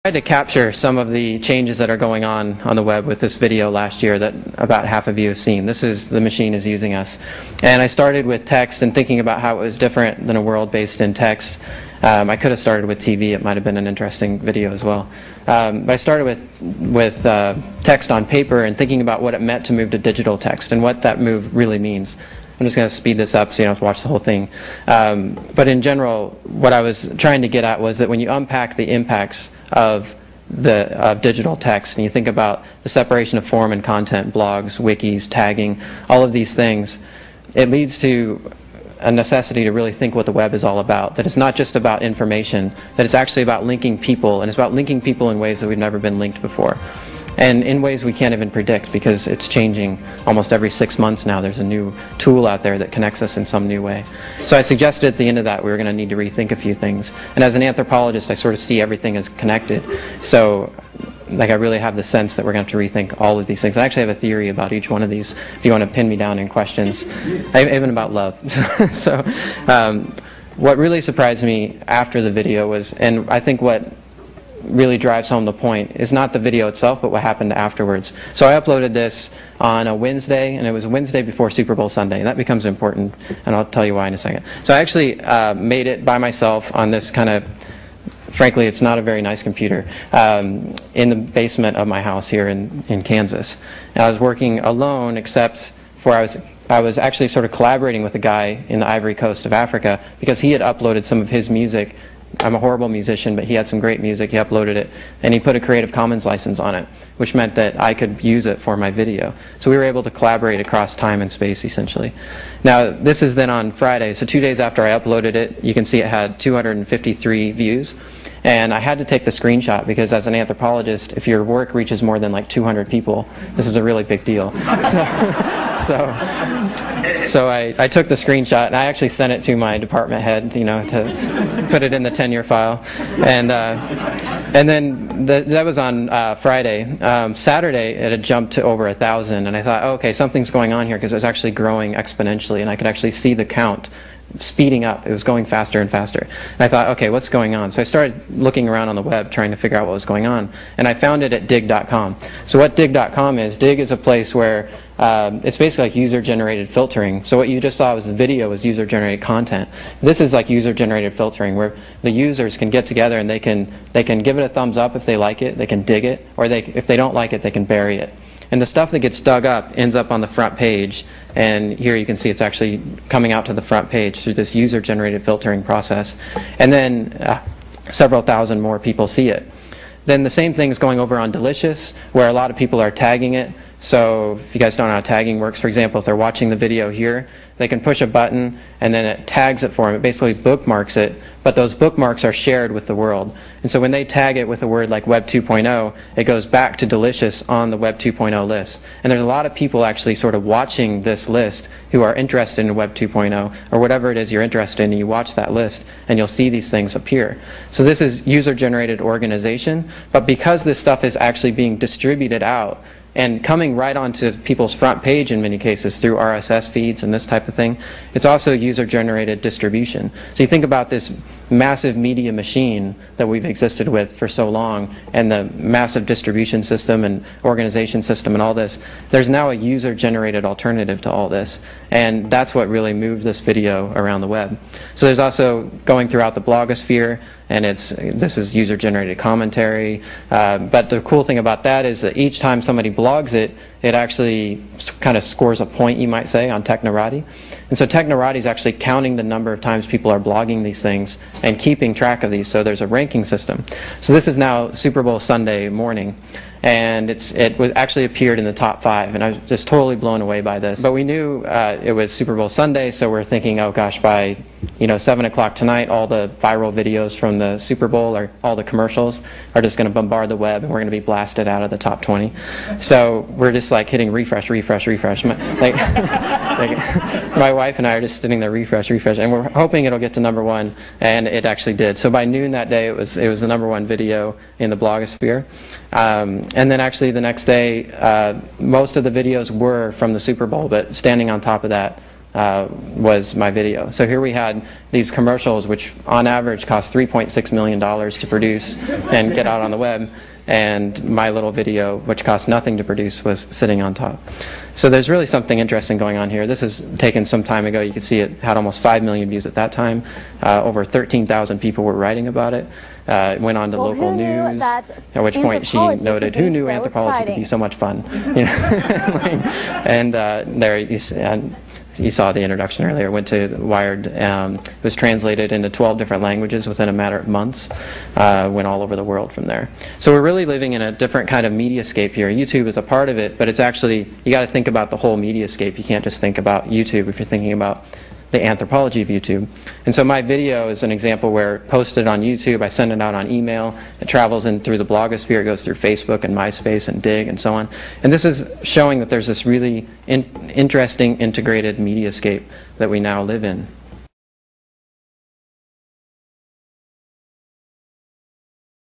I tried to capture some of the changes that are going on the web with this video last year that about half of you have seen. This is the machine is using us. And I started with text and thinking about how it was different than a world based in text. I could have started with TV. It might have been an interesting video as well. But I started with text on paper and thinking about what it meant to move to digital text and what that move really means. I'm just going to speed this up so you don't have to watch the whole thing. But in general, what I was trying to get at was that when you unpack the impacts of digital text and you think about the separation of form and content, blogs, wikis, tagging, all of these things, it leads to a necessity to really think what the web is all about. That it's not just about information, that it's actually about linking people, and it's about linking people in ways that we've never been linked before. And in ways we can't even predict because it's changing almost every 6 months now. There's a new tool out there that connects us in some new way. So I suggested at the end of that we were going to need to rethink a few things. And as an anthropologist, I sort of see everything as connected. So I really have the sense that we're going to have to rethink all of these things. I actually have a theory about each one of these if you want to pin me down in questions, even about love. So what really surprised me after the video was, and I think what really drives home the point, is not the video itself, but what happened afterwards. So I uploaded this on a Wednesday, and it was Wednesday before Super Bowl Sunday, and that becomes important, and I'll tell you why in a second. So I actually made it by myself on this kind of, frankly, it's not a very nice computer, in the basement of my house here in Kansas. And I was working alone, except for I was actually sort of collaborating with a guy in the Ivory Coast of Africa because he had uploaded some of his music. I'm a horrible musician, but he had some great music. He uploaded it, and he put a Creative Commons license on it, which meant that I could use it for my video. So we were able to collaborate across time and space, essentially. Now, this is then on Friday, so 2 days after I uploaded it, you can see it had 253 views. And I had to take the screenshot because as an anthropologist, if your work reaches more than like 200 people, this is a really big deal. So I took the screenshot and I actually sent it to my department head, to put it in the tenure file. And then that was on Friday. Saturday it had jumped to over 1,000, and I thought, oh, okay, something's going on here because it was actually growing exponentially, and I could actually see the count speeding up. It was going faster and faster. And I thought, okay, what's going on? So I started looking around on the web trying to figure out what was going on. And I found it at dig.com. So what dig.com is, dig is a place where it's basically like user-generated filtering. So what you just saw was the video was user-generated content. This is like user-generated filtering where the users can get together and they can give it a thumbs up if they like it, they can dig it, or if they don't like it, they can bury it. And the stuff that gets dug up ends up on the front page, and here you can see it's actually coming out to the front page through this user-generated filtering process. And then several thousand more people see it. Then the same thing is going over on Delicious, where a lot of people are tagging it. So if you guys don't know how tagging works, for example, if they're watching the video here, they can push a button and then it tags it for them. It basically bookmarks it, but those bookmarks are shared with the world. And so when they tag it with a word like Web 2.0, it goes back to Delicious on the Web 2.0 list. And there's a lot of people actually sort of watching this list who are interested in Web 2.0 or whatever it is you're interested in, and you watch that list and you'll see these things appear. So this is user-generated organization, but because this stuff is actually being distributed out and coming right onto people's front page in many cases through RSS feeds and this type of thing, it's also user-generated distribution. So you think about this massive media machine that we've existed with for so long and the massive distribution system and organization system and all this, there's now a user-generated alternative to all this. And that's what really moved this video around the web. So there's also going throughout the blogosphere, and this is user-generated commentary. But the cool thing about that is that each time somebody blogs it, it actually kind of scores a point, you might say, on Technorati. And so Technorati is actually counting the number of times people are blogging these things and keeping track of these. So there's a ranking system. So this is now Super Bowl Sunday morning. And it actually appeared in the top 5, and I was just totally blown away by this. But we knew it was Super Bowl Sunday, so we're thinking, oh gosh, by 7 o'clock tonight, all the viral videos from the Super Bowl or all the commercials are just going to bombard the web, and we're going to be blasted out of the top 20. So we're just like hitting refresh, refresh, refresh. My wife and I are just sitting there, refresh, refresh, and we're hoping it'll get to #1, and it actually did. So by noon that day, it was the #1 video in the blogosphere. And then actually the next day, most of the videos were from the Super Bowl, but standing on top of that, was my video. So here we had these commercials, which on average cost $3.6 million to produce and get out on the web, and my little video, which cost nothing to produce, was sitting on top. So there's really something interesting going on here. This is taken some time ago. You can see it had almost 5 million views at that time. Over 13,000 people were writing about it. It went on to local news, at which point she noted, who knew anthropology could be so much fun? You know? And there you saw the introduction earlier. Went to Wired. It was translated into 12 different languages within a matter of months. Went all over the world from there. So we're really living in a different kind of mediascape here. YouTube is a part of it, but it's actually, you got to think about the whole mediascape. You can't just think about YouTube if you're thinking about the anthropology of YouTube. And so my video is an example where posted on YouTube, I send it out on email, it travels in through the blogosphere, it goes through Facebook and MySpace and Dig and so on. And this is showing that there's this really interesting integrated mediascape that we now live in.